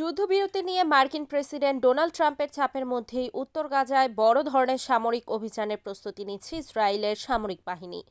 যুদ্ধবিরতি নিয়ে মার্কিন প্রেসিডেন্ট ডোনাল্ড ট্রাম্পের চাপের মধ্যেই উত্তর গাজায় বড় ধরনের সামরিক অভিযানের প্রস্তুতি নিচ্ছে ইসরায়েলের সামরিক বাহিনী।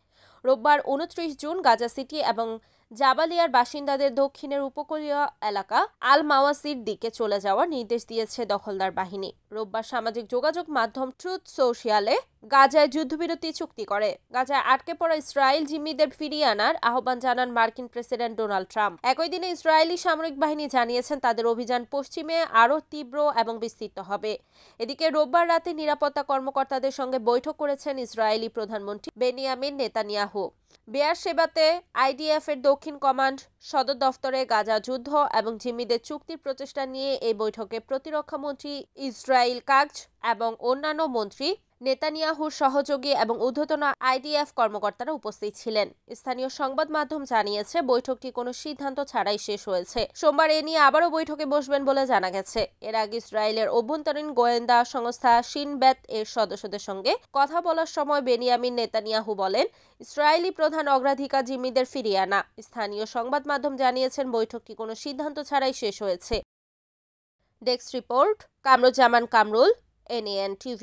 রোববার 29 জুন গাজা সিটি এবং জাবালিয়ার বাসিন্দাদের দক্ষিণের উপকূলীয় এলাকা আল মাওয়াসির দিকে চলে যাওয়ার নির্দেশ দিয়েছে দখলদার বাহিনী। রোববার সামাজিক যোগাযোগ মাধ্যম ট্রুথ সোশ্যালে গাজায় যুদ্ধবিরতি চুক্তি করে গাজায় আটকে পড়া ইসরায়েল জিম্মিদের ফিরিয়ে আনার আহ্বান জানান মার্কিন প্রেসিডেন্ট ডোনাল্ড ট্রাম্প। একই দিনে ইসরায়েলি সামরিক বাহিনী জানিয়েছেন তাদের অভিযান পশ্চিমে আরও তীব্র এবং বিস্তৃত হবে। এদিকে রোববার রাতে নিরাপত্তা কর্মকর্তাদের সঙ্গে বৈঠক করেছেন ইসরায়েলি প্রধানমন্ত্রী বেনিয়ামিন নেতানিয়াহু। বেয়ারশেবাতে আইডিএফ এর দক্ষিণ কমান্ড সদর দফতরে গাজা যুদ্ধ এবং জিম্মিদের চুক্তির প্রচেষ্টা নিয়ে এই বৈঠকে প্রতিরক্ষা মন্ত্রী ইসরায়েল কাটজ এবং অন্যান্য মন্ত্রী নেতানিয়াহুর সহযোগী এবং ঊর্ধ্বতন আইডিএফ কর্মকর্তারা উপস্থিত ছিলেন। স্থানীয় সংবাদ মাধ্যম জানিয়েছে বৈঠকটি কোনো সিদ্ধান্ত ছাড়াই শেষ হয়েছে। সোমবার এ নিয়ে আবারও বৈঠকে বসবেন বলে জানা গেছে। এর আগে ইসরায়েলের অভ্যন্তরীণ গোয়েন্দা সংস্থা শিন বেত এর সদস্যদের সঙ্গে কথা বলার সময় বেনিয়ামিন নেতানিয়াহু বলেন, ইসরায়েলি প্রধান অগ্রাধিকার জিম্মিদের ফিরিয়ে আনা। স্থানীয় সংবাদ মাধ্যম জানিয়েছেন বৈঠকটি কোনো সিদ্ধান্ত ছাড়াই শেষ হয়েছে। Desk report, Kamruzzaman Kamrul, NAN TV।